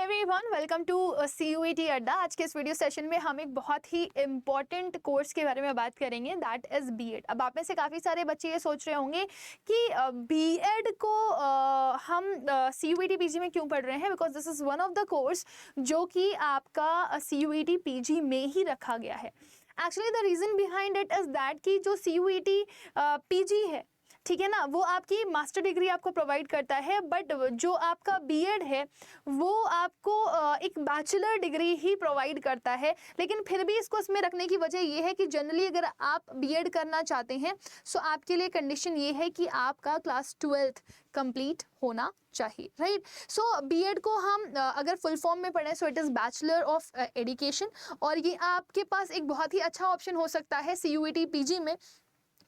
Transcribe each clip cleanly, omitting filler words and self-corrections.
Everyone, welcome to CUET अड्डा। आज के इस वीडियो सेशन में हम एक बहुत ही इम्पॉर्टेंट कोर्स के बारे में बात करेंगे, दैट इज़ बीएड। अब आप में से काफ़ी सारे बच्चे ये सोच रहे होंगे कि बीएड को हम CUET PG में क्यों पढ़ रहे हैं, because this is one of the course जो कि आपका CUET PG में ही रखा गया है। Actually the reason behind it is that कि जो CUET PG है, ठीक है ना, वो आपकी मास्टर डिग्री आपको प्रोवाइड करता है, बट जो आपका बीएड है वो आपको एक बैचलर डिग्री ही प्रोवाइड करता है। लेकिन फिर भी इसको इसमें रखने की वजह ये है कि जनरली अगर आप बीएड करना चाहते हैं सो आपके लिए कंडीशन ये है कि आपका क्लास 12th कंप्लीट होना चाहिए, राइट। सो बीएड को हम अगर फुल फॉर्म में पढ़ें so it is bachelor of education, और ये आपके पास एक बहुत ही अच्छा ऑप्शन हो सकता है CUET PG में,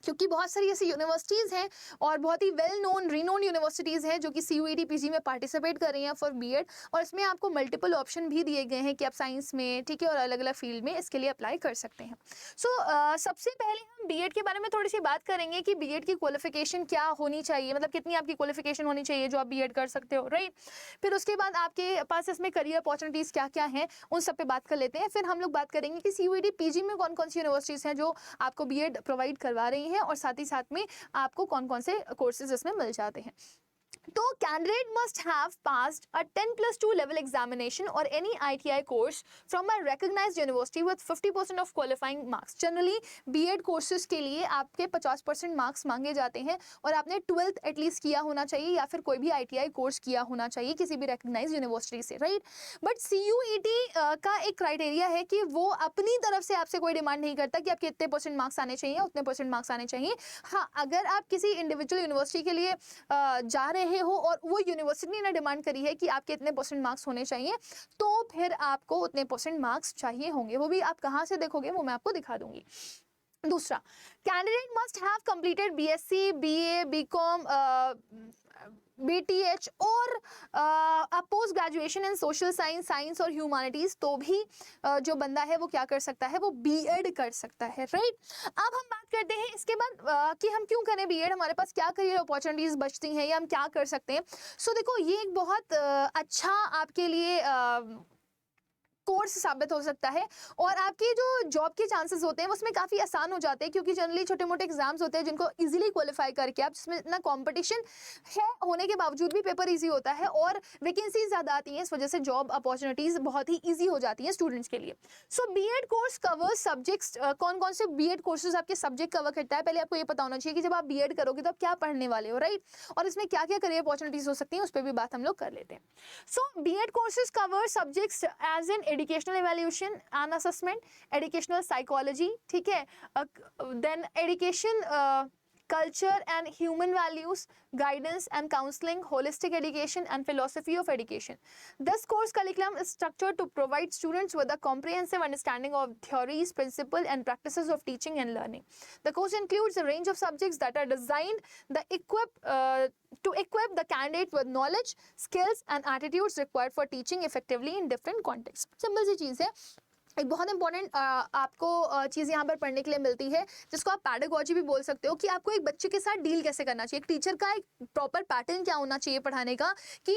क्योंकि बहुत सारी ऐसी यूनिवर्सिटीज़ हैं और बहुत ही वेल नोन रिनोन यूनिवर्सिटीज़ हैं जो कि CUET PG में पार्टिसिपेट कर रही हैं फॉर बीएड, और इसमें आपको मल्टीपल ऑप्शन भी दिए गए हैं कि आप साइंस में, ठीक है, और अलग अलग फील्ड में इसके लिए अप्लाई कर सकते हैं। सो सबसे पहले हम बीएड के बारे में थोड़ी सी बात करेंगे कि बीएड की क्वालिफिकेशन क्या होनी चाहिए, मतलब कितनी आपकी क्वालिफिकेशन होनी चाहिए जो आप बीएड कर सकते हो, राइट। फिर उसके बाद आपके पास इसमें करियर अपॉर्चुनिटीज़ क्या क्या हैं उन सब पे बात कर लेते हैं। फिर हम लोग बात करेंगे कि CUET PG में कौन कौन सी यूनिवर्सिटीज़ हैं जो आपको बीएड प्रोवाइड करवा रही हैं, और साथ ही साथ में आपको कौन कौन से कोर्सेज इसमें मिल जाते हैं। तो candidate must have passed a 10+2 level examination और any ITI course from a recognised university with 50% of qualifying marks. Generally B Ed courses के लिए आपके 50% मार्क्स मांगे जाते हैं और आपने 12th एटलीस्ट किया होना चाहिए या फिर कोई भी ITI कोर्स किया होना चाहिए किसी भी रिकॉग्नाइज्ड यूनिवर्सिटी से, राइट। बट CUET का एक क्राइटेरिया है कि वो अपनी तरफ से आपसे कोई डिमांड नहीं करता कि आपके इतने परसेंट मार्क्स आने चाहिए, उतने परसेंट मार्क्स आने चाहिए। हाँ, अगर आप किसी इंडिविजुअल यूनिवर्सिटी के लिए जा रहे हो और वो यूनिवर्सिटी ने डिमांड करी है कि आपके इतने परसेंट मार्क्स होने चाहिए, तो फिर आपको उतने परसेंट मार्क्स चाहिए होंगे। वो भी आप कहाँ से देखोगे वो मैं आपको दिखा दूंगी। दूसरा, candidate must have completed BSc, BA, BCom, BTH और post graduation in social science, science और ह्यूमैनिटीज। तो भी जो बंदा है वो क्या कर सकता है, वो बीएड कर सकता है, राइट। अब हम बात करते हैं इसके बाद कि हम क्यों करें बीएड, हमारे पास क्या करियर अपॉर्चुनिटीज बचती हैं या हम क्या कर सकते हैं। सो देखो, ये एक बहुत अच्छा आपके लिए कोर्स साबित हो सकता है, और आपके जो जॉब के चांसेस होते हैं उसमें काफ़ी आसान हो जाते हैं, क्योंकि जनरली छोटे मोटे एग्जाम्स होते हैं जिनको इजीली क्वालिफाई करके आप, जिसमें इतना कंपटीशन है होने के बावजूद भी पेपर इजी होता है और वैकेंसीज ज़्यादा आती हैं, इस वजह से जॉब अपॉर्चुनिटीज़ बहुत ही ईजी हो जाती हैं स्टूडेंट्स के लिए। सो बीएड कोर्स कवर्स सब्जेक्ट्स, कौन कौन से बीएड कोर्सेज आपके सब्जेक्ट कवर करता है, पहले आपको ये पता होना चाहिए कि जब आप बीएड करोगे तो आप क्या पढ़ने वाले हो, राइट, और इसमें क्या क्या करियर अपॉर्चुनिटीज़ हो सकती हैं उस पर भी बात हम लोग कर लेते हैं। So B Ed courses cover subjects as in educational evaluation and assessment, educational psychology, ठीक है, then education culture and human values, guidance and counseling, holistic education and philosophy of education. This course curriculum is structured to provide students with a comprehensive understanding of theories, principles and practices of teaching and learning. The course includes a range of subjects that are designed to equip the candidate with knowledge, skills and attitudes required for teaching effectively in different contexts. Simple सी चीज़ है। एक बहुत important आपको चीज़ यहाँ पर पढ़ने के लिए मिलती है जिसको आप पैडागॉजी भी बोल सकते हो, कि आपको एक बच्चे के साथ डील कैसे करना चाहिए, एक टीचर का एक प्रॉपर पैटर्न क्या होना चाहिए पढ़ाने का, कि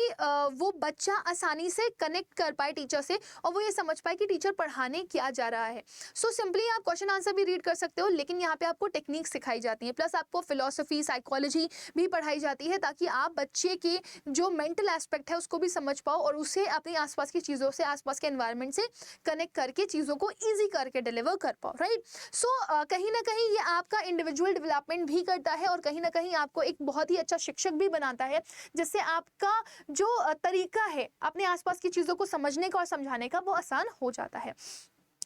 वो बच्चा आसानी से कनेक्ट कर पाए टीचर से और वो ये समझ पाए कि टीचर पढ़ाने क्या जा रहा है। सो सिंपली आप क्वेश्चन आंसर भी रीड कर सकते हो, लेकिन यहाँ पे आपको टेक्निक सिखाई जाती है, प्लस आपको फिलोसफी, साइकोलॉजी भी पढ़ाई जाती है, ताकि आप बच्चे के जो मेंटल एस्पेक्ट है उसको भी समझ पाओ और उसे अपनी आसपास की चीज़ों से, आसपास के एनवायरनमेंट से कनेक्ट करके चीज़ों को इजी करके डिलीवर कर पाओ, राइट। सो कहीं ना कहीं ये आपका इंडिविजुअल डेवलपमेंट भी करता है और कहीं ना कहीं आपको एक बहुत ही अच्छा शिक्षक भी बनाता है, जिससे आपका जो तरीका है अपने आसपास की चीज़ों को समझने का और समझाने का वो आसान हो जाता है।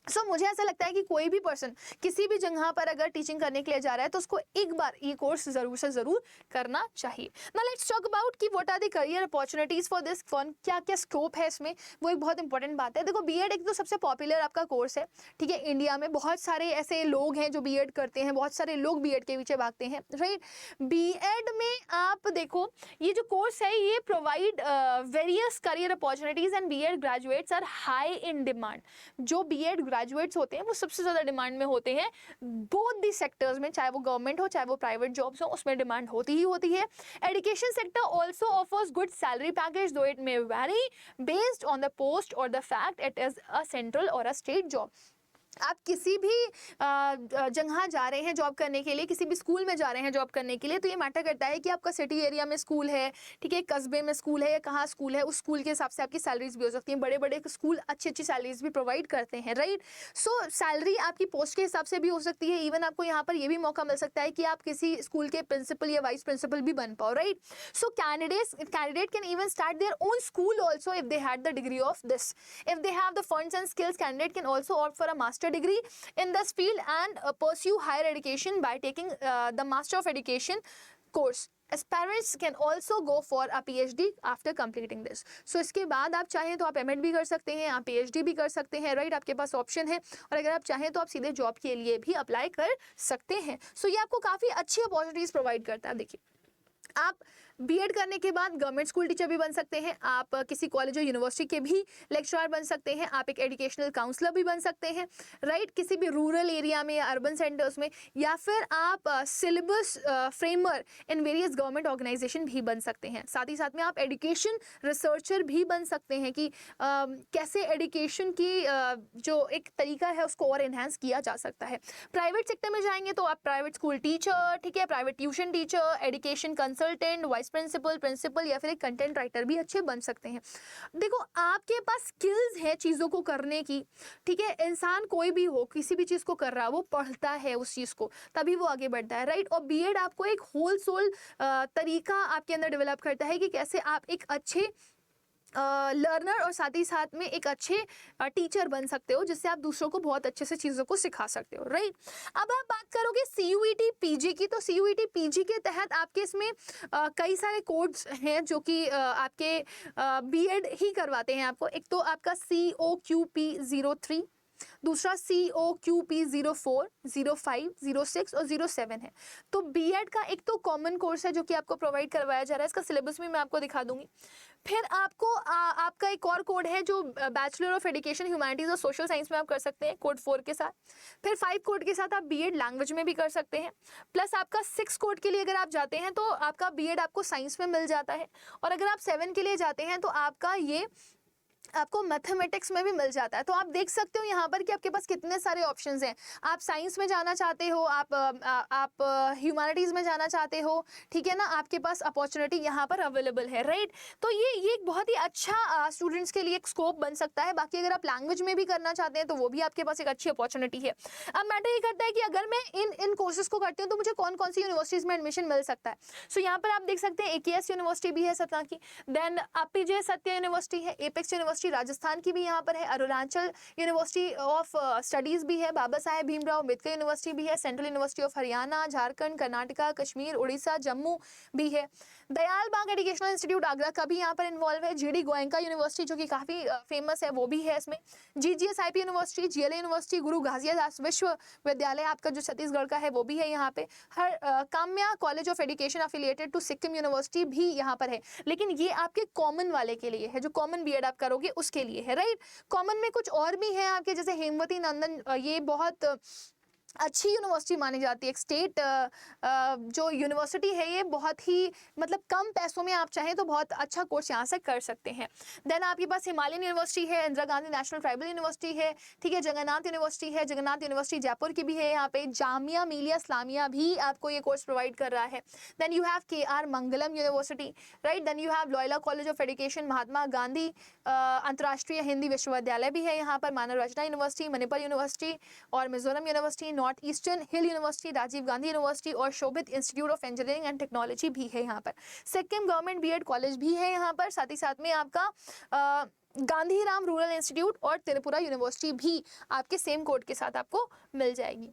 सो मुझे ऐसा लगता है कि कोई भी पर्सन किसी भी जगह पर अगर टीचिंग करने के लिए जा रहा है तो उसको एक बार ये कोर्स ज़रूर से ज़रूर करना चाहिए। नाउ लेट्स टॉक अबाउट कि what are the career opportunities for this, क्या क्या स्कोप है इसमें, वो एक बहुत इंपॉर्टेंट बात है। देखो, बीएड एक तो सबसे पॉपुलर आपका कोर्स है, ठीक है, इंडिया में बहुत सारे ऐसे लोग हैं जो बीएड करते हैं, बहुत सारे लोग बीएड के पीछे भागते हैं, राइट। बीएड में आप देखो, ये जो कोर्स है ये provide various career opportunities and B Ed graduates are high in demand. जो बीएड ग्रेजुएट्स होते हैं वो सबसे ज़्यादा डिमांड में होते हैं बोथ दी सेक्टर्स में, चाहे वो गवर्नमेंट हो चाहे वो प्राइवेट जॉब्स हो, उसमें डिमांड होती ही होती है। Education sector also offers good salary package though it may vary based on the post और the fact it is a central और अ स्टेट जॉब। आप किसी भी जगह जा रहे हैं जॉब करने के लिए, किसी भी स्कूल में जा रहे हैं जॉब करने के लिए, तो ये मैटर करता है कि आपका सिटी एरिया में स्कूल है, ठीक है, कस्बे में स्कूल है या कहाँ स्कूल है, उस स्कूल के हिसाब से आपकी सैलरीज भी हो सकती हैं। बड़े बड़े स्कूल अच्छी अच्छी सैलरीज भी प्रोवाइड करते हैं, राइट। सो सैलरी आपकी पोस्ट के हिसाब से भी हो सकती है। इवन आपको यहाँ पर ये भी मौका मिल सकता है कि आप किसी स्कूल के प्रिंसिपल या वाइस प्रिंसिपल भी बन पाओ, right. So candidate can even start their own school also if they had the degree of this. If they have the funds and skills, candidate can also opt for a master degree in this field and pursue higher education by taking the Master of Education course. Aspirants can also go for a PhD after completing this. So इसके बाद आप चाहें तो आप M.Ed भी कर सकते हैं, आप PhD भी कर सकते हैं, राइट। आपके पास ऑप्शन है। और अगर आप चाहें तो आप सीधे जॉब के लिए भी अप्लाई कर सकते हैं। सो ये आपको काफ़ी अच्छी अपॉर्चुनिटीज़ प्रोवाइड करता है। देखिए, आप बीएड करने के बाद गवर्नमेंट स्कूल टीचर भी बन सकते हैं, आप किसी कॉलेज और यूनिवर्सिटी के भी लेक्चरर बन सकते हैं, आप एक एजुकेशनल काउंसलर भी बन सकते हैं, राइट, किसी भी रूरल एरिया में या अर्बन सेंटर्स में, या फिर आप syllabus framer in various government organisation भी बन सकते हैं। साथ ही साथ में आप एजुकेशन रिसर्चर भी बन सकते हैं कि कैसे एजुकेशन की जो एक तरीका है उसको और इन्हांस किया जा सकता है। प्राइवेट सेक्टर में जाएंगे तो आप प्राइवेट स्कूल टीचर, ठीक है, private tuition teacher, education consultant, vice principal या फिर एक कंटेंट राइटर भी अच्छे बन सकते हैं। देखो, आपके पास स्किल्स है चीज़ों को करने की, ठीक है। इंसान कोई भी हो, किसी भी चीज़ को कर रहा है, वो पढ़ता है उस चीज़ को, तभी वो आगे बढ़ता है, राइट। और बीएड आपको एक होल सोल तरीका आपके अंदर डेवलप करता है कि कैसे आप एक अच्छे लर्नर और साथ ही साथ में एक अच्छे टीचर बन सकते हो, जिससे आप दूसरों को बहुत अच्छे से चीज़ों को सिखा सकते हो, राइट। अब आप बात करोगे CUET PG की, तो CUET PG के तहत आपके इसमें कई सारे कोड्स हैं जो कि आपके बीएड ही करवाते हैं आपको। एक तो आपका COQP 03, दूसरा COQP 04, 05, 06 और 07 है। तो बीएड का एक तो कॉमन कोर्स है जो कि आपको प्रोवाइड करवाया जा रहा है, इसका सिलेबस भी मैं आपको दिखा दूंगी। फिर आपको आपका एक और कोड है जो बैचलर ऑफ एजुकेशन ह्यूमैनिटीज और सोशल साइंस में आप कर सकते हैं, कोड 4 के साथ। फिर 5 कोड के साथ आप बीएड लैंग्वेज में भी कर सकते हैं। प्लस आपका 6 कोड के लिए अगर आप जाते हैं तो आपका बीएड आपको साइंस में मिल जाता है। और अगर आप 7 के लिए जाते हैं तो आपका ये आपको मैथमेटिक्स में भी मिल जाता है। तो आप देख सकते हो यहाँ पर कि आपके पास कितने सारे ऑप्शंस हैं। आप साइंस में जाना चाहते हो, आप ह्यूमैनिटीज़ में जाना चाहते हो, ठीक है ना, आपके पास अपॉर्चुनिटी यहाँ पर अवेलेबल है, राइट। तो ये एक बहुत ही अच्छा स्टूडेंट्स के लिए एक स्कोप बन सकता है। बाकी अगर आप लैंग्वेज में भी करना चाहते हैं तो वो भी आपके पास एक अच्छी अपॉर्चुनिटी है। अब मैटर ये करता है कि अगर मैं इन कोर्सेज को करती हूँ तो मुझे कौन कौन सी यूनिवर्सिटीज़ में एडमिशन मिल सकता है। सो यहाँ पर आप देख सकते हैं AKS यूनिवर्सिटी भी है सतना की, देन APJ सत्य यूनिवर्सिटी है, एपेक्स यूनिवर्सिटी राजस्थान की भी यहाँ पर है, अरुणाचल यूनिवर्सिटी ऑफ स्टडीज भी है, बाबा साहेब भीमराव अम्बेडकर यूनिवर्सिटी भी है, central university of Haryana, Jharkhand, Karnataka, Kashmir, Orissa, Jammu भी है। दयाल बाग एजुकेशनल इंस्टीट्यूट आगरा का भी यहाँ पर इन्वॉल्व है। GD गोयनका यूनिवर्सिटी जो कि काफ़ी फेमस है वो भी है इसमें। GGSIP यूनिवर्सिटी, GLA यूनिवर्सिटी, गुरु घासियादास विश्वविद्यालय आपका जो छत्तीसगढ़ का है वो भी है यहाँ पे। Harkamaya college of education affiliated to Sikkim university भी यहाँ पर है। लेकिन ये आपके कॉमन वाले के लिए है, जो कॉमन बीएड आप करोगे उसके लिए है, राइट। कॉमन में कुछ और भी है आपके, जैसे हेमवती नंदन, ये बहुत अच्छी यूनिवर्सिटी मानी जाती है। एक स्टेट जो यूनिवर्सिटी है ये बहुत ही मतलब कम पैसों में आप चाहें तो बहुत अच्छा कोर्स यहाँ से कर सकते हैं। देन आपके पास हिमालयन यूनिवर्सिटी है, Indira Gandhi national tribal university है, ठीक है, जगन्नाथ यूनिवर्सिटी है, जगन्नाथ यूनिवर्सिटी जयपुर की भी है यहाँ पे, जामिया मिलिया इस्लामिया भी आपको ये कोर्स प्रोवाइड कर रहा है। Then you have KR Mangalam university, right. Then you have Loyola college of education, Mahatma Gandhi Antarrashtriya Hindi Vishwavidyalaya भी है यहाँ पर, मानव रचना यूनिवर्सिटी, मणिपुर यूनिवर्सिटी और Mizoram university, north eastern hill university, Rajiv Gandhi university और Shobhit institute of engineering and technology भी है यहाँ पर। सिक्किम गवर्नमेंट बीएड कॉलेज भी है यहाँ पर। साथ ही साथ में आपका गांधीराम रूरल इंस्टीट्यूट और त्रिपुरा यूनिवर्सिटी भी आपके सेम कोड के साथ आपको मिल जाएगी।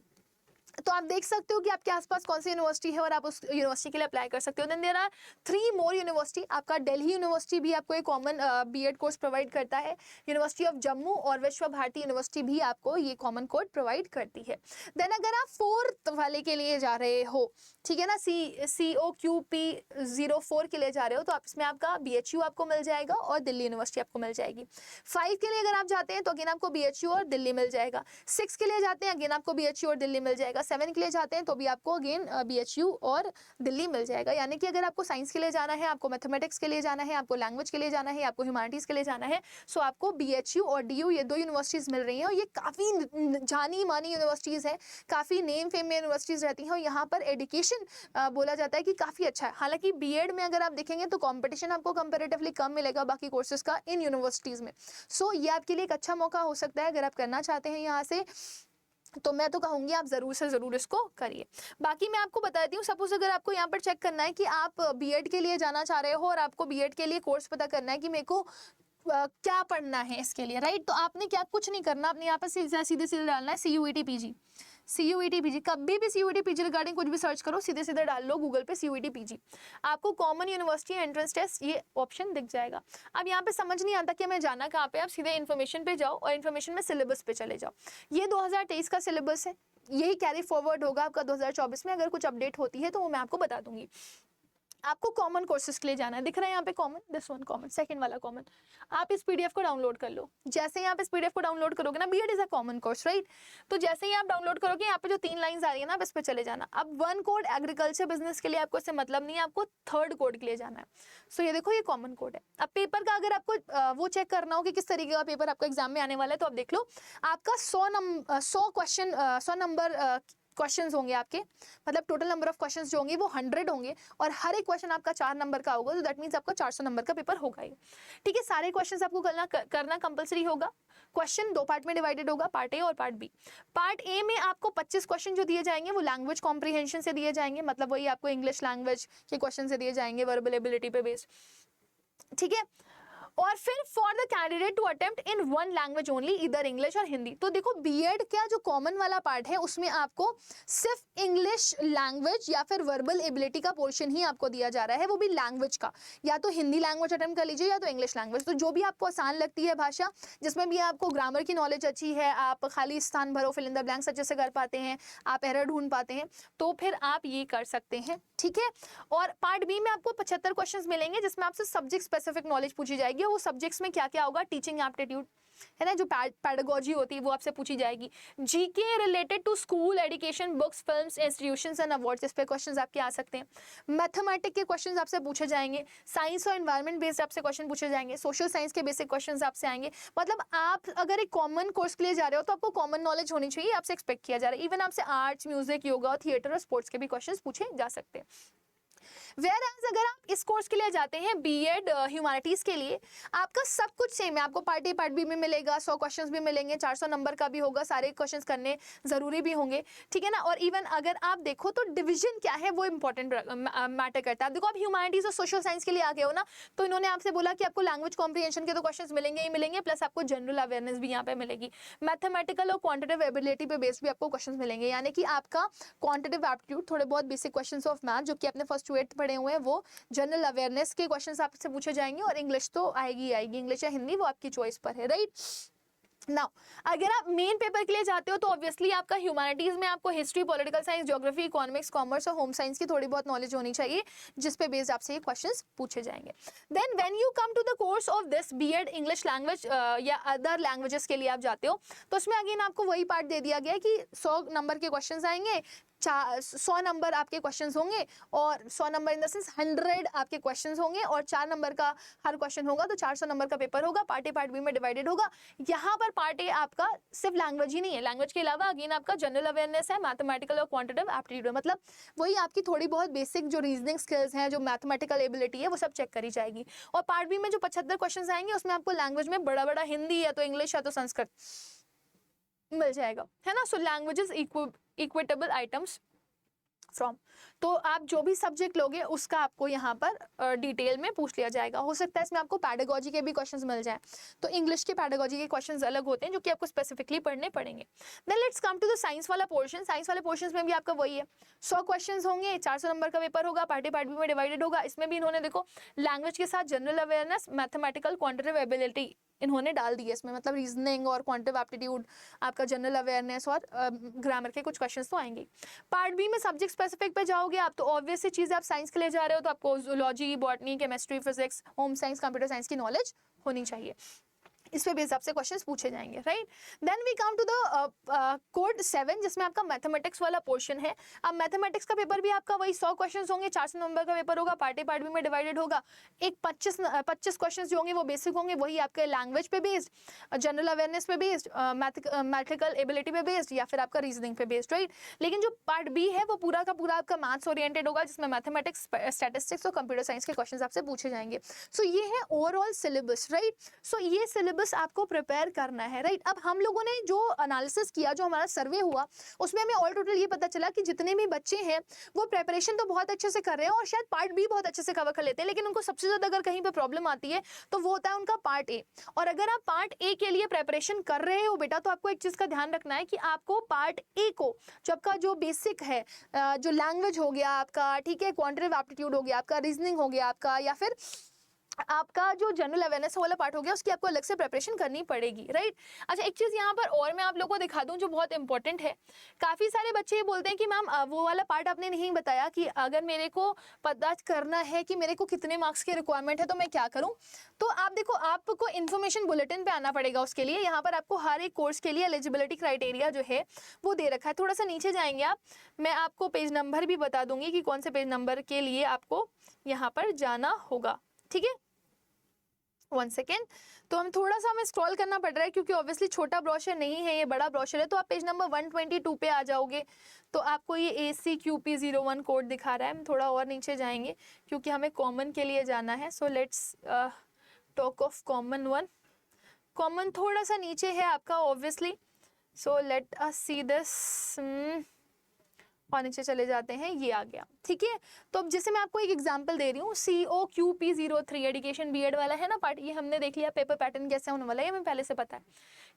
तो आप देख सकते हो कि आपके आसपास कौन सी यूनिवर्सिटी है और आप उस यूनिवर्सिटी के लिए अप्लाई कर सकते हो। Then there are 3 more university. आपका दिल्ली यूनिवर्सिटी भी आपको एक कॉमन बीएड कोर्स प्रोवाइड करता है। यूनिवर्सिटी ऑफ जम्मू और विश्व भारती यूनिवर्सिटी भी आपको ये कॉमन कोड प्रोवाइड करती है। देन अगर आप 4th वाले के लिए जा रहे हो, ठीक है ना, COQP04 के लिए जा रहे हो, तो आप इसमें आपका BHU आपको मिल जाएगा और दिल्ली यूनिवर्सिटी आपको मिल जाएगी। 5 के लिए अगर आप जाते हैं तो अगेन आपको BHU और दिल्ली मिल जाएगा। 6 के लिए जाते हैं अगेन आपको BHU और दिल्ली मिल जाएगा। 7 के लिए जाते हैं तो भी आपको अगेन BHU और दिल्ली मिल जाएगा। यानी कि अगर आपको साइंस के लिए जाना है, आपको मैथमेटिक्स के लिए जाना है, आपको लैंग्वेज के लिए जाना है, आपको ह्यूमैनिटीज के लिए जाना है, सो आपको BHU और DU ये 2 यूनिवर्सिटीज मिल रही हैं और ये काफ़ी जानी मानी यूनिवर्सिटीज़ हैं, काफ़ी नेम फेम में यूनिवर्सिटीज़ रहती हैं और यहाँ पर एजुकेशन बोला जाता है कि काफ़ी अच्छा है। हालांकि बीएड में अगर आप देखेंगे तो कंपटीशन आपको कंपैरेटिवली कम मिलेगा बाकी कोर्सेज का इन यूनिवर्सिटीज़ में। सो ये आपके लिए एक अच्छा मौका हो सकता है अगर आप करना चाहते हैं यहाँ से, तो मैं तो कहूँगी आप ज़रूर से ज़रूर इसको करिए। बाकी मैं आपको बताती हूँ, सपोज अगर आपको यहाँ पर चेक करना है कि आप बीएड के लिए जाना चाह रहे हो और आपको बीएड के लिए कोर्स पता करना है कि मेरे को क्या पढ़ना है इसके लिए, राइट। तो आपने क्या कुछ नहीं करना, अपने यहाँ पर सीधे सीधे डालना है CUET PG। CUET PG, कभी भी CUET PG रिगार्डिंग कुछ भी सर्च करो, सीधे सीधे डाल लो गूगल पे CUET PG, आपको कॉमन यूनिवर्सिटी एंट्रेंस टेस्ट ये ऑप्शन दिख जाएगा। अब यहाँ पे समझ नहीं आता कि हमें जाना कहाँ पे, आप सीधे इन्फॉर्मेशन पे जाओ और इन्फॉर्मेशन में सिलेबस पे चले जाओ। ये 2023 का सिलेबस है, यही कैरी फॉरवर्ड होगा आपका 2024 में। अगर कुछ अपडेट होती है तो वो मैं आपको बता दूंगी। आपको कॉमन कोर्सेज के लिए जाना है, दिख रहा है यहाँ पे common, this one common, second वाला कॉमन। आप इस PDF को डाउनलोड कर लो। जैसे ही आप इस PDF को डाउनलोड करोगे ना, B Ed is a common course, right. तो जैसे ही आप डाउनलोड करोगे, यहाँ पे जो 3 लाइंस आ रही है ना, आप इस पे चले जाना। अब 1 कोड एग्रीकल्चर बिजनेस के लिए आपको इससे मतलब नहीं है, आपको 3rd कोड के लिए जाना है। सो ये देखो, ये कॉमन कोड है। अब पेपर का अगर आपको वो चेक करना हो कि किस तरीके का पेपर आपको एग्जाम में आने वाला है, तो आप देख लो, आपका 100 नंबर क्वेश्चंस होंगे आपके, मतलब टोटल नंबर ऑफ क्वेश्चंस जो होंगे वो 100 होंगे और हर एक क्वेश्चन आपका 4 नंबर का होगा। तो दैट मींस आपका 400 नंबर का पेपर होगा ही, ठीक है। सारे क्वेश्चंस आपको करना कंपलसरी होगा। क्वेश्चन 2 पार्ट में डिवाइडेड होगा, पार्ट ए और पार्ट बी। पार्ट ए में आपको 25 क्वेश्चन जो दिए जाएंगे वो लैंग्वेज कॉम्प्रिहेंशन से दिए जाएंगे, मतलब वही आपको इंग्लिश लैंग्वेज के क्वेश्चन से दिए जाएंगे, वर्बल एबिलिटी पे बेस्ड, ठीक है। और फिर for the candidate to attempt in 1 language only, इधर इंग्लिश और हिंदी। तो देखो, बीएड का जो कॉमन वाला पार्ट है उसमें आपको सिर्फ इंग्लिश लैंग्वेज या फिर वर्बल एबिलिटी का पोर्शन ही आपको दिया जा रहा है, वो भी लैंग्वेज का। या तो हिंदी लैंग्वेज अटेम्प्ट कर लीजिए या तो इंग्लिश लैंग्वेज, तो जो भी आपको आसान लगती है भाषा, जिसमें भी आपको ग्रामर की नॉलेज अच्छी है, आप खाली स्थान भरो, फिल इन द ब्लैंक्स अच्छे से कर पाते हैं, आप एरर ढूंढ पाते हैं, तो फिर आप ये कर सकते हैं, ठीक है। और पार्ट बी में आपको 75 क्वेश्चंस मिलेंगे जिसमें आपसे सब्जेक्ट स्पेसिफिक नॉलेज पूछी जाएगी। वो सब्जेक्ट्स में क्या क्या होगा, टीचिंग एप्टीट्यूड है ना, जो पेडागोजी होती है वो आपसे पूछी जाएगी। GK related to school education, books, films, institutions and awards, इस पे क्वेश्चंस आपके आ सकते हैं। मैथमेटिक्स के क्वेश्चंस आपसे पूछे जाएंगे, साइंस और एनवायरनमेंट बेस्ड आपसे क्वेश्चन पूछे जाएंगे, सोशल साइंस के बेसिक क्वेश्चंस आपसे आएंगे। मतलब आप अगर एक कॉमन कोर्स के लिए जा रहे हो तो आपको कॉमन नॉलेज होनी चाहिए, आपसे एक्सपेक्ट किया जा रहा है। इवन आपसे आर्ट्स, म्यूजिक, योगा, थिएटर और स्पोर्ट्स के भी क्वेश्चंस पूछे जा सकते हैं। Whereas अगर आप इस कोर्स के लिए जाते हैं बीएड ह्यूमैनिटीज के लिए, आपका सब कुछ सेम है। आपको पार्ट ए पार्ट बी में मिलेगा, 100 क्वेश्चंस भी मिलेंगे, 400 नंबर का भी होगा, सारे क्वेश्चंस करने जरूरी भी होंगे, ठीक है ना। और इवन अगर आप देखो तो डिवीजन क्या है वो इंपॉर्टेंट मैटर करता है। देखो, आप ह्यूमैनिटीज और सोशल साइंस के लिए आ गए हो ना, तो इन्होंने आपसे बोला कि आपको लैंग्वेज कॉम्प्रिहेंशन के तो क्वेश्चंस मिलेंगे ही मिलेंगे, प्लस आपको जनरल अवेयरनेस भी यहाँ पे मिलेगी, मैथमेटिकल और क्वांटिटेटिव एबिलिटी पे बेस्ड भी आपको क्वेश्चंस मिलेंगे। यानी कि आपका क्वांटिटेटिव एप्टीट्यूड, थोड़े बहुत बेसिक क्वेश्चंस ऑफ मैथ जो कि आपने फर्स्ट टू 8th पढ़े हुए हैं, वो जनरल अवेयरनेस के क्वेश्चंस आपसे पूछे जाएंगे। और इंग्लिश तो आएगी आएगी, इंग्लिश या हिंदी वो आपकी चॉइस पर है, राइट। नाउ अगर आप मेन पेपर के लिए जाते हो तो ऑब्वियसली आपका ह्यूमैनिटीज में आपको history, political science, geography, economics, commerce और होम साइंस की थोड़ी बहुत नॉलेज होनी चाहिए, जिस पे बेस्ड आपसे ये क्वेश्चंस पूछे जाएंगे। Then when you come to the course of this B Ed English language या अदर लैंग्वेजेस के लिए आप जाते हो, तो उसमें अगेन आपको वही पार्ट दे दिया गया है कि 100 नंबर के क्वेश्चंस आएंगे, 100 नंबर आपके क्वेश्चंस होंगे, और 100 नंबर इन द सेंस 100 आपके क्वेश्चंस होंगे, और 4 नंबर का हर क्वेश्चन होगा, तो 400 नंबर का पेपर होगा। पार्ट ए पार्ट बी में डिवाइडेड होगा। यहाँ पर पार्ट ए आपका सिर्फ लैंग्वेज ही नहीं है, लैंग्वेज के अलावा अगेन आपका जनरल अवेयरनेस है, मैथमेटिकल और क्वांटिटेटिव एप्टीट्यूड है, मतलब वही आपकी थोड़ी बहुत बेसिक जो रीजनिंग स्किल्स हैं, जो मैथमेटिकल एबिलिटी है, वो सब चेक करी जाएगी। और पार्ट बी में जो 75 क्वेश्चन आएंगे उसमें आपको लैंग्वेज में बड़ा बड़ा हिंदी या तो इंग्लिश या तो संस्कृत मिल जाएगा, है ना। सो लैंग्वेजेस इक्विटेबल आइटम्स फ्रॉम। तो आप जो भी सब्जेक्ट लोगे उसका आपको यहाँ पर डिटेल में पूछ लिया जाएगा। हो सकता है इसमें आपको पैडागोजी के भी क्वेश्चंस मिल जाएं, तो इंग्लिश के पैडागोजी के क्वेश्चंस अलग होते हैं जो कि आपको स्पेसिफिकली पढ़ने पड़ेंगे। Then let's come to the science वाला पोर्शन। साइंस वाले पोर्शन में भी आपका वही है, 100 क्वेश्चंस होंगे, 400 नंबर का पेपर होगा, पार्ट ए पार्ट बी में डिवाइडेड होगा। इसमें भी इन्होंने देखो लैंग्वेज के साथ general awareness, mathematical quantitative ability इन्होंने डाल दी है इसमें, मतलब रीजनिंग और क्वांटिटेटिव एप्टीट्यूड, आपका जनरल अवेयरनेस और ग्रामर के कुछ क्वेश्चंस तो आएंगे। पार्ट बी में सब्जेक्ट स्पेसिफिक पे जाओगे आप, तो ऑब्वियस सी चीज़ आप साइंस के लिए जा रहे हो तो आपको zoology, botany, chemistry, physics, home science, computer science की नॉलेज होनी चाहिए। इस पे भी हिसाब से क्वेश्चंस पूछे जाएंगे, right. Then we come to the code 7 जिसमें आपका मैथमेटिक्स वाला पोर्शन है। अब मैथमेटिक्स का पेपर भी आपका वही 100 क्वेश्चंस होंगे, 400 नंबर का पेपर होगा, पार्ट ए पार्ट बी में डिवाइडेड होगा। एक 25 क्वेश्चंस जो होंगे वो बेसिक होंगे, वही आपके लैंग्वेज पे बेस्ड, जनरल अवेयरनेस पे बेस्ड, मैथमेटिकल एबिलिटी पे बेस्ड या फिर आपका रीजनिंग पे बेस्ड, राइट। लेकिन जो पार्ट बी है वो पूरा का पूरा आपका मैथ्स ओरिएंटेड होगा, जिसमें मैथमेटिक्स, स्टैटिस्टिक्स और कंप्यूटर साइंस के क्वेश्चंस आपसे पूछे जाएंगे। सो ये है ओवरऑल सिलेबस, राइट। सो ये सिलेबस आपको प्रिपेयर करना है, राइट। अब हम लोगों ने जो एनालिसिस किया, जो हमारा सर्वे हुआ, उसमें हमें ऑल टोटल ये पता चला कि जितने भी बच्चे हैं वो प्रिपरेशन तो बहुत अच्छे से कर रहे हैं और शायद पार्ट बी बहुत अच्छे से कवर कर लेते हैं, लेकिन उनको सबसे ज्यादा अगर कहीं पे प्रॉब्लम आती है तो वो होता है उनका पार्ट ए। और अगर आप पार्ट ए के लिए प्रिपरेशन कर रहे हो बेटा, तो आपको एक चीज का ध्यान रखना है कि आपको पार्ट ए को, जो आपका जो बेसिक है, जो लैंग्वेज हो गया आपका, ठीक है, क्वांटिटेटिव एप्टीट्यूड हो गया आपका, रीजनिंग हो गया आपका, या फिर आपका जो जनरल अवेयरनेस वाला पार्ट हो गया, उसकी आपको अलग से प्रिपरेशन करनी पड़ेगी, राइट। अच्छा, एक चीज़ यहाँ पर और मैं आप लोगों को दिखा दूँ जो बहुत इंपॉर्टेंट है। काफ़ी सारे बच्चे ये बोलते हैं कि मैम वो वाला पार्ट आपने नहीं बताया कि अगर मेरे को पता करना है कि मेरे को कितने मार्क्स की रिक्वायरमेंट है तो मैं क्या करूँ। तो आप देखो, आपको इन्फॉर्मेशन बुलेटिन पे आना पड़ेगा उसके लिए। यहाँ पर आपको हर एक कोर्स के लिए एलिजिबिलिटी क्राइटेरिया जो है वो दे रखा है। थोड़ा सा नीचे जाएंगे आप, मैं आपको पेज नंबर भी बता दूंगी कि कौन से पेज नंबर के लिए आपको यहाँ पर जाना होगा, ठीक है। 1 सेकेंड, तो हम थोड़ा सा हमें स्क्रॉल करना पड़ रहा है क्योंकि ऑब्वियसली छोटा ब्रोशर नहीं है, ये बड़ा ब्रोशर है। तो आप पेज नंबर 122 पे आ जाओगे तो आपको ये ACQP01 कोड दिखा रहा है। हम थोड़ा और नीचे जाएंगे क्योंकि हमें कॉमन के लिए जाना है। So let's talk of common 1। Common थोड़ा सा नीचे है आपका obviously, so let us see this, और नीचे चले जाते हैं, ये आ गया, ठीक है। तो अब जैसे मैं आपको एक एग्जांपल दे रही हूँ, COQP03 एजुकेशन बीएड वाला है ना पार्ट, ये हमने देख लिया। पेपर पैटर्न कैसे होने वाला है ये हमें पहले से पता है।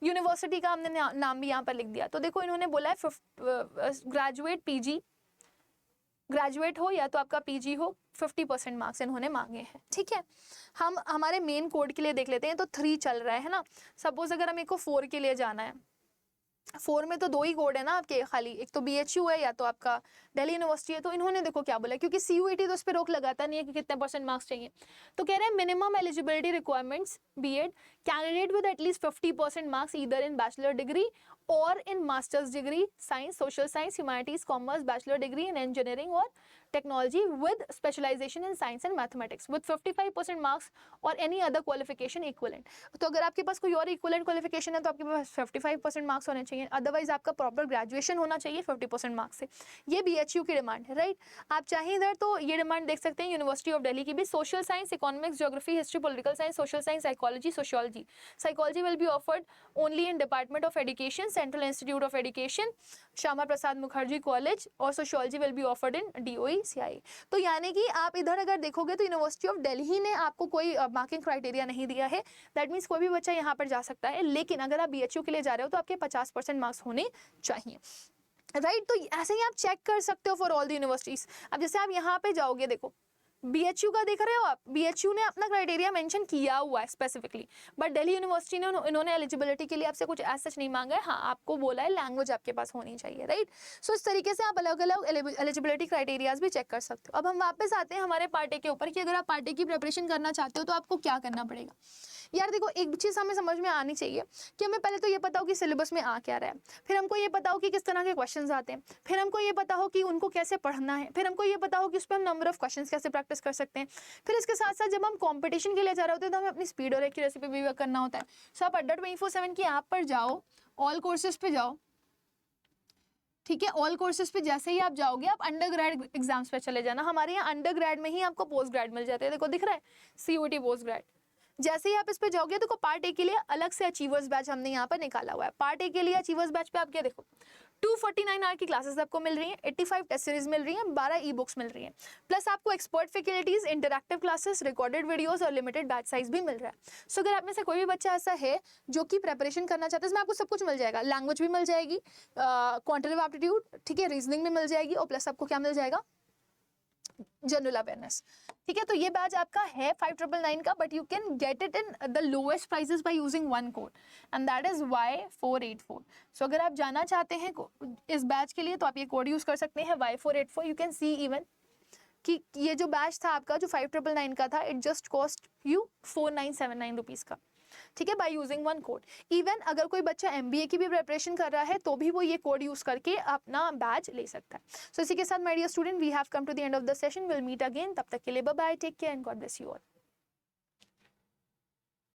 यूनिवर्सिटी का हमने नाम भी यहाँ पर लिख दिया। तो देखो इन्होंने बोला है ग्रेजुएट, PG, ग्रेजुएट हो या तो आपका PG हो, 50% मार्क्स इन्होंने मांगे हैं, ठीक है। हम हमारे मेन कोड के लिए देख लेते हैं। तो 3 चल रहा है ना। सपोज अगर हमें को 4 के लिए जाना है, 4 में तो 2 ही कोड है ना आपके खाली, एक तो BHU है या तो आपका दिल्ली यूनिवर्सिटी है। तो इन्होंने देखो क्या बोला, क्योंकि CUET तो उस पर रोक लगाता नहीं है कि कितने % मार्क्स चाहिए। तो कह रहे हैं minimum eligibility requirements B Ed candidate with at least 50% marks either in bachelor degree और in masters degree, science, social science, humanities, commerce, bachelor degree in engineering और technology with specialisation in science and mathematics with 55% marks और any other qualification equivalent. तो अगर आपके पास कोई और equivalent qualification है तो आपके पास 55% मार्क्स होने चाहिए, अदरवाइज आपका प्रॉपर ग्रेजुएशन होना चाहिए 50% मार्क्स से। ये BHU की डिमांड है, राइट। आप चाहे इधर तो ये डिमांड देख सकते हैं यूनिवर्सिटी ऑफ दिल्ली की भी। Social science, economics, geography, history, political science, social science, psychology, sociology. Psychology will be offered only in department of education, central institute of education, Shyama Prasad Mukherjee college, और sociology will be offered in DOE CIE। तो यानी कि आप इधर अगर देखोगे तो university of Delhi ने आपको कोई मार्किंग क्राइटेरिया नहीं दिया है। दैट मीन्स कोई भी बच्चा यहाँ पर जा सकता है, लेकिन अगर आप BHU के लिए जा रहे हो तो आपके 50% मार्क्स होने चाहिए, राइट। तो ऐसे ही आप चेक कर सकते हो फॉर ऑल द यूनिवर्सिटीज। अब जैसे आप यहाँ पे जाओगे, देखो BHU का देख रहे हो आप, BHU ने अपना क्राइटेरिया मेंशन किया हुआ है स्पेसिफिकली, बट दिल्ली यूनिवर्सिटी ने इन्होंने एलिजिबिलिटी के लिए आपसे कुछ ऐसा नहीं मांगा है। हाँ, आपको बोला है लैंग्वेज आपके पास होनी चाहिए, राइट। सो इस तरीके से आप अलग अलग एलिजिबिलिटी क्राइटेरियाज भी चेक कर सकते हो। अब हम वापस आते हैं हमारे पार्ट ए के ऊपर कि अगर आप पार्ट ए की प्रिपरेशन करना चाहते हो तो आपको क्या करना पड़ेगा। यार देखो, एक चीज़ हमें समझ में आनी चाहिए कि हमें पहले तो ये पता हो कि सिलेबस में आ क्या रहा है, फिर हमको ये पता हो कि किस तरह के क्वेश्चंस आते हैं, फिर हमको ये पता हो कि उनको कैसे पढ़ना है, फिर हमको ये पता हो कि उस पर हम नंबर ऑफ क्वेश्चंस कैसे प्रैक्टिस कर सकते हैं। फिर इसके साथ साथ जब हम कंपटीशन के लिए जा रहे होते हैं तो हमें अपनी स्पीड और एक्यूरेसी पे भी वर्क करना होता है। सो आप अड्डा 24/7 की ऐप पर जाओ, ऑल कोर्सेज पे जाओ, ठीक है। ऑल कोर्सेज पे जैसे ही आप जाओगे आप अंडर ग्रेड एग्जाम्स पे चले जाना। हमारे यहाँ अंडर ग्रेड में ही आपको पोस्ट ग्रेड मिल जाते हैं। देखो दिख रहा है CUET पोस्ट ग्रेड। जैसे ही आप इस पे जाओगे तो पार्ट ए के लिए अलग से अचीवर्स बैच हमने यहाँ पर निकाला हुआ है। पार्ट ए के लिए अचीवर्स बैच पे आप क्या देखो, 249 आवर की क्लासेस आपको मिल रही हैं, 85 टेस्ट सीरीज मिल रही हैं, 12 ई बुक्स मिल रही हैं, प्लस आपको expert faculties, interactive classes, recorded videos और लिमिटेड बैच साइज भी मिल रहा है। सो अगर आप में से कोई भी बच्चा ऐसा है जो कि प्रेपरेशन करना चाहता है, इसमें आपको सब कुछ मिल जाएगा, लैंग्वेज भी मिल जाएगी, क्वांटिटेटिव एप्टीट्यूड, ठीक है, रीजनिंग भी मिल जाएगी, और प्लस आपको क्या मिल जाएगा, जनरल अवेयरनेस। ठीक है, तो ये बैच आपका है 5999 का, but you can get it in the lowest prices by using one code and that is Y484। सो अगर आप जाना चाहते हैं इस बैच के लिए तो आप ये कोड यूज कर सकते हैं Y484। You can see even कि ये जो बैच था आपका जो 5999 का था, it just cost you 4979 rupees का, ठीक है, by using one code. Even अगर कोई बच्चा MBA की भी प्रिपरेशन कर रहा है तो भी वो ये कोड यूज करके अपना बैच ले सकता है। सो इसी के साथ my dear student, we have come to the end of the session. Will meet again, तब तक के लिए bye bye, take care and God bless you all.